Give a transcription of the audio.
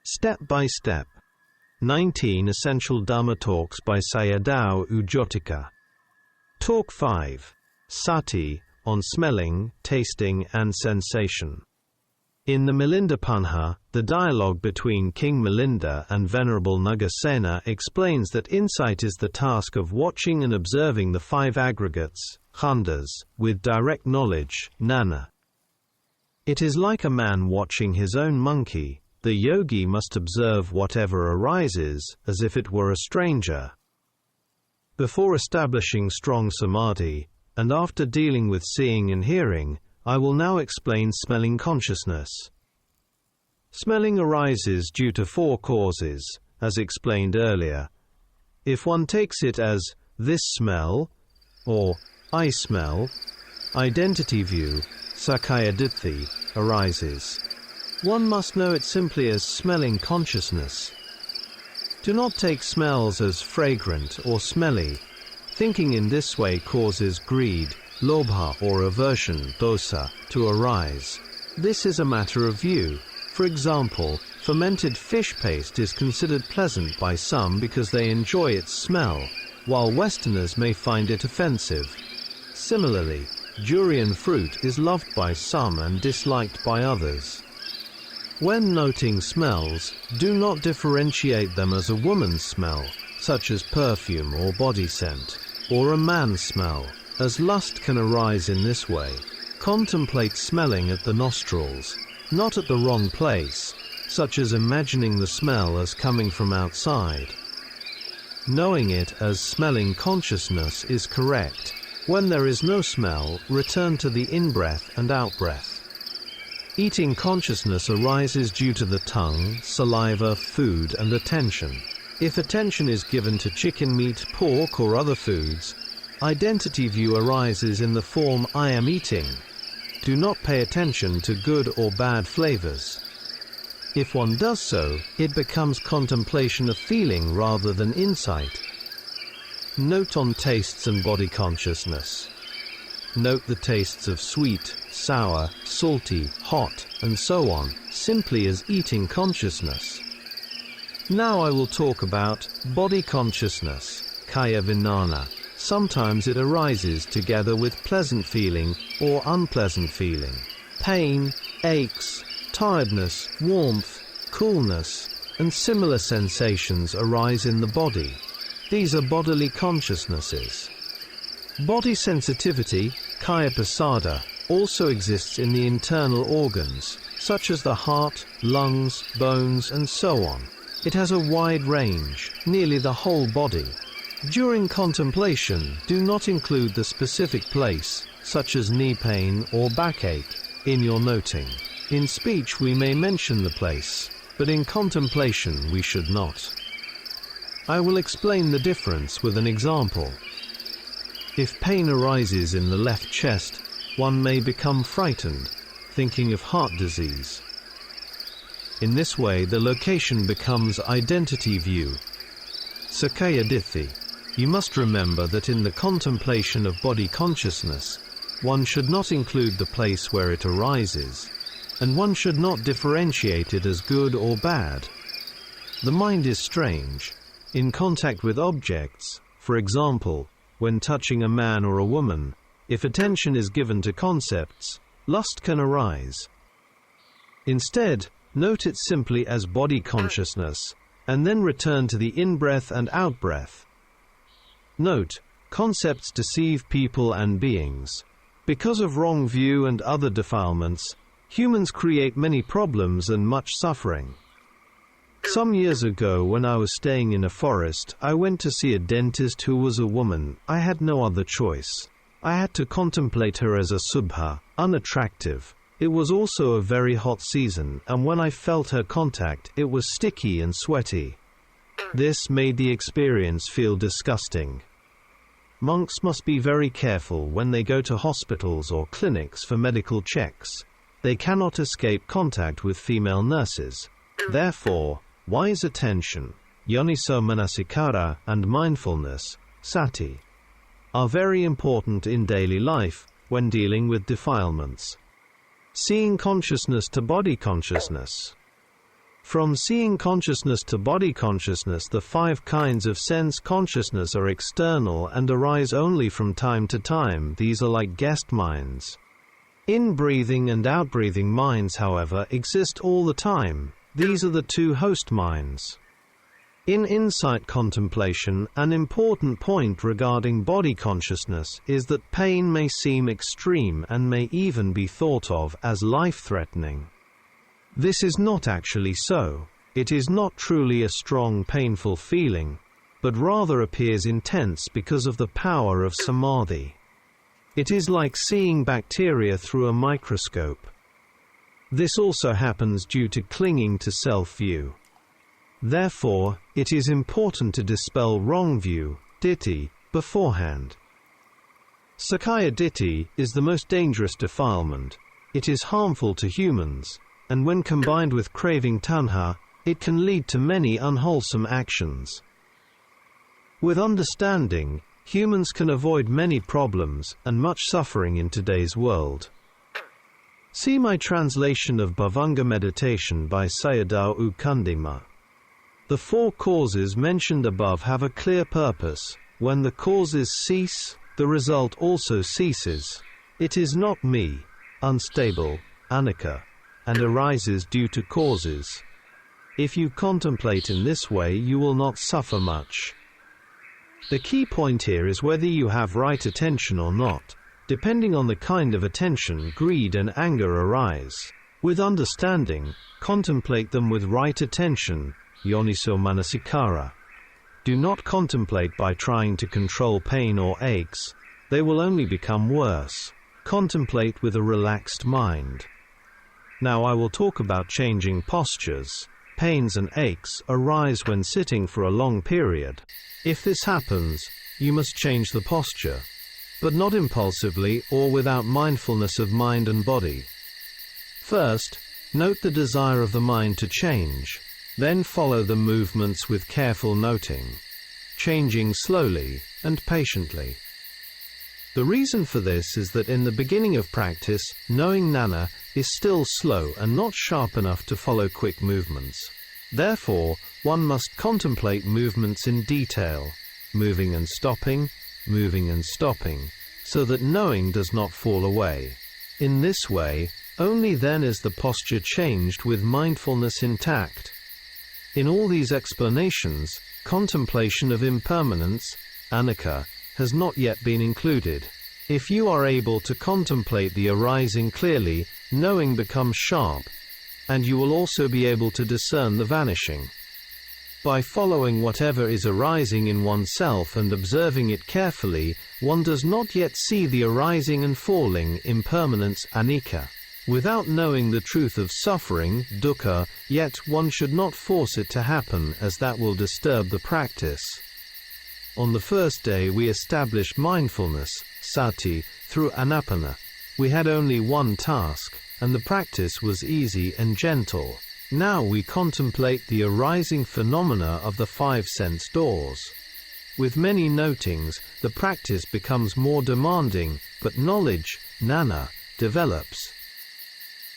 Step by Step. 19 Essential Dhamma Talks by Sayadaw Jotika. Talk 5. Sati, on smelling, tasting and sensation. In the Milinda Panha, the dialogue between King Milinda and Venerable Nagasena explains that insight is the task of watching and observing the five aggregates, khandas, with direct knowledge, jnana. It is like a man watching his own monkey. The yogi must observe whatever arises, as if it were a stranger. Before establishing strong samadhi, and after dealing with seeing and hearing, I will now explain smelling consciousness. Smelling arises due to four causes, as explained earlier. If one takes it as, this smell, or I smell, identity view, sakkaya-ditthi, arises. One must know it simply as smelling consciousness. Do not take smells as fragrant or smelly. Thinking in this way causes greed, lobha or aversion, dosa, to arise. This is a matter of view. For example, fermented fish paste is considered pleasant by some because they enjoy its smell, while Westerners may find it offensive. Similarly, durian fruit is loved by some and disliked by others. When noting smells, do not differentiate them as a woman's smell, such as perfume or body scent, or a man's smell, as lust can arise in this way. Contemplate smelling at the nostrils, not at the wrong place, such as imagining the smell as coming from outside. Knowing it as smelling consciousness is correct. When there is no smell, return to the in-breath and out-breath. Eating consciousness arises due to the tongue, saliva, food, and attention. If attention is given to chicken meat, pork, or other foods, identity view arises in the form I am eating. Do not pay attention to good or bad flavors. If one does so, it becomes contemplation of feeling rather than insight. Note on tastes and body consciousness. Note the tastes of sweet, sour, salty, hot, and so on, simply as eating consciousness. Now I will talk about body consciousness, kaya vijnana. Sometimes it arises together with pleasant feeling or unpleasant feeling. Pain, aches, tiredness, warmth, coolness, and similar sensations arise in the body. These are bodily consciousnesses. Body sensitivity, kaya pasada, also exists in the internal organs, such as the heart, lungs, bones, and so on. It has a wide range, nearly the whole body. During contemplation, do not include the specific place, such as knee pain or backache, in your noting. In speech we may mention the place, but in contemplation we should not. I will explain the difference with an example. If pain arises in the left chest, one may become frightened, thinking of heart disease. In this way the location becomes identity view, sakkaya-ditthi. You must remember that in the contemplation of body consciousness, one should not include the place where it arises, and one should not differentiate it as good or bad. The mind is strange. In contact with objects, for example, when touching a man or a woman, if attention is given to concepts, lust can arise. Instead, note it simply as body consciousness, and then return to the in-breath and out-breath. Note, concepts deceive people and beings. Because of wrong view and other defilements, humans create many problems and much suffering. Some years ago when I was staying in a forest, I went to see a dentist who was a woman. I had no other choice. I had to contemplate her as a subha, unattractive. It was also a very hot season, and when I felt her contact, it was sticky and sweaty. This made the experience feel disgusting. Monks must be very careful when they go to hospitals or clinics for medical checks. They cannot escape contact with female nurses. Therefore, wise attention, yoniso manasikara, and mindfulness, sati, are very important in daily life when dealing with defilements. Seeing consciousness to body consciousness. From seeing consciousness to body consciousness, the 5 kinds of sense consciousness are external and arise only from time to time. These are like guest minds. In-breathing and out-breathing minds, however, exist all the time. These are the 2 host minds. In insight contemplation, an important point regarding body consciousness is that pain may seem extreme and may even be thought of as life-threatening. This is not actually so. It is not truly a strong, painful feeling, but rather appears intense because of the power of samadhi. It is like seeing bacteria through a microscope. This also happens due to clinging to self-view. Therefore, it is important to dispel wrong view, ditthi, beforehand. Sakkaya ditthi is the most dangerous defilement. It is harmful to humans, and when combined with craving tanha, it can lead to many unwholesome actions. With understanding, humans can avoid many problems and much suffering in today's world. See my translation of Bhavanga Meditation by Sayadaw Jotika. The 4 causes mentioned above have a clear purpose. When the causes cease, the result also ceases. It is not me, unstable, anicca, and arises due to causes. If you contemplate in this way, you will not suffer much. The key point here is whether you have right attention or not. Depending on the kind of attention, greed and anger arise. With understanding, contemplate them with right attention, yoniso manasikara. Do not contemplate by trying to control pain or aches. They will only become worse. Contemplate with a relaxed mind. Now I will talk about changing postures. Pains and aches arise when sitting for a long period. If this happens, you must change the posture, but not impulsively or without mindfulness of mind and body. First, note the desire of the mind to change, then follow the movements with careful noting, changing slowly and patiently. The reason for this is that in the beginning of practice, knowing Nana is still slow and not sharp enough to follow quick movements. Therefore, one must contemplate movements in detail, moving and stopping, so that knowing does not fall away. In this way, only then is the posture changed with mindfulness intact. In all these explanations, contemplation of impermanence, anicca, has not yet been included. If you are able to contemplate the arising clearly, knowing becomes sharp, and you will also be able to discern the vanishing. By following whatever is arising in oneself and observing it carefully, one does not yet see the arising and falling impermanence anicca. Without knowing the truth of suffering, dukkha, yet one should not force it to happen, as that will disturb the practice. On the first day we established mindfulness, sati, through anappana. We had only one task, and the practice was easy and gentle. Now we contemplate the arising phenomena of the 5 sense doors. With many notings, the practice becomes more demanding, but knowledge, nana, develops.